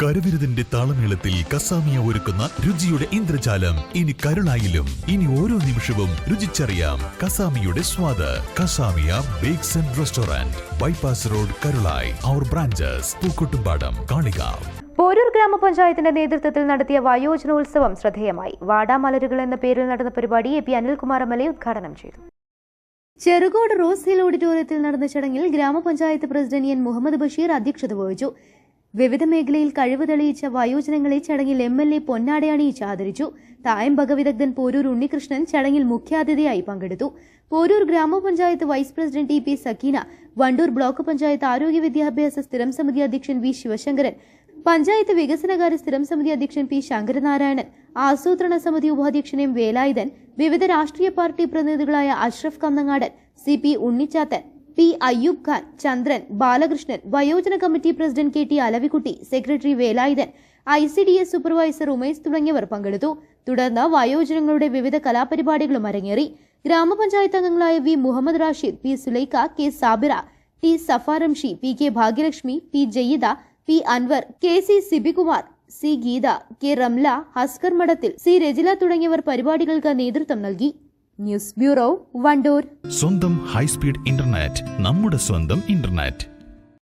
കരവിരുതിന്റെ താളമേളത്തിൽ കസാമിയ ഒരുക്കുന്ന രുചിയുടെ ഇന്ദ്രജാലം ഇനി കരുളായിലും. ഇനി ഓരോ നിമിഷവും രുചിച്ചറിയാം കസാമിയുടെ സ്വാദ്. Kasamiya bakes and restaurant, bypass road, Karulai. അവർ ബ്രാഞ്ചസ് പൂക്കോട്ടുംപാടം, കാളികാവ്. പോരൂർ ഗ്രാമപഞ്ചായത്തിന്റെ നേതൃത്വത്തിൽ നടത്തിയ വയോജനോത്സവം ശ്രദ്ധേയമായി. വാടാമലരുകൾ എന്ന പേരിൽ നടന്ന പരിപാടി എ പി അനിൽകുമാർ MLA ഉദ്ഘാടനം ചെയ്തു. ചെറുകോട് റോസ് ഹിൽ ഓഡിറ്റോറിയത്തിൽ നടന്ന ചടങ്ങിൽ ഗ്രാമപഞ്ചായത്ത് പ്രസിഡന്റ് എൻ മുഹമ്മദ് ബഷീർ അധ്യക്ഷത വഹിച്ചു. വിവിധ മേഖലയിൽ കഴിവ് തെളിയിച്ച വയോജനങ്ങളെ ചടങ്ങിൽ MLA പൊന്നാടയണിയിച്ച് ആദരിച്ചു. തായമ്പക വിദഗ്ധൻ പോരൂർ ഉണ്ണികൃഷ്ണൻ ചടങ്ങിൽ മുഖ്യാതിഥിയായി പങ്കെടുത്തു. പോരൂർ ഗ്രാമപഞ്ചായത്ത് vice president T P Sakeena, Wandoor block panchayat ആരോഗ്യ വിദ്യാഭ്യാസ സ്ഥിരം സമിതി അധ്യക്ഷൻ വി ശിവശങ്കരൻ, പഞ്ചായത്ത് വികസനകാര്യ സ്ഥിരം സമിതി അധ്യക്ഷൻ പി ശങ്കരനാരായണൻ, ആസൂത്രണ സമിതി ഉപാധ്യക്ഷൻ എം വേലായുധൻ, വിവിധ രാഷ്ട്രീയ പാർട്ടി പ്രതിനിധികളായ അഷ്റഫ് കന്നങ്ങാടൻ, CP ഉണ്ണിച്ചാത്തൻ, പി അയ്യൂബ് ഖാൻ, ചന്ദ്രൻ, ബാലകൃഷ്ണൻ, വയോജന committee president KT Alavikutty, secretary Velayudhan, ICDS supervisor Umesh തുടങ്ങിയവർ പങ്കെടുത്തു. തുടർന്ന് വയോജനങ്ങളുടെ വിവിധ കലാപരിപാടികളും അരങ്ങേറി. ഗ്രാമപഞ്ചായത്ത് അംഗങ്ങളായ V Muhammad Rashid, P Sulaikha, K Sabira, T Safaramshi, PK Bhagyalakshmi, P Jayyida, P Anwar, KC Sibikumar, C Geetha, K Ramla, Haskar Madathil, C Rajila തുടങ്ങിയവർ പരിപാടികൾക്ക് നേതൃത്വം നൽകി. News bureau, Wandoor. സ്വന്തം ഹൈസ്പീഡ് ഇന്റർനെറ്റ്, നമ്മുടെ സ്വന്തം ഇന്റർനെറ്റ്.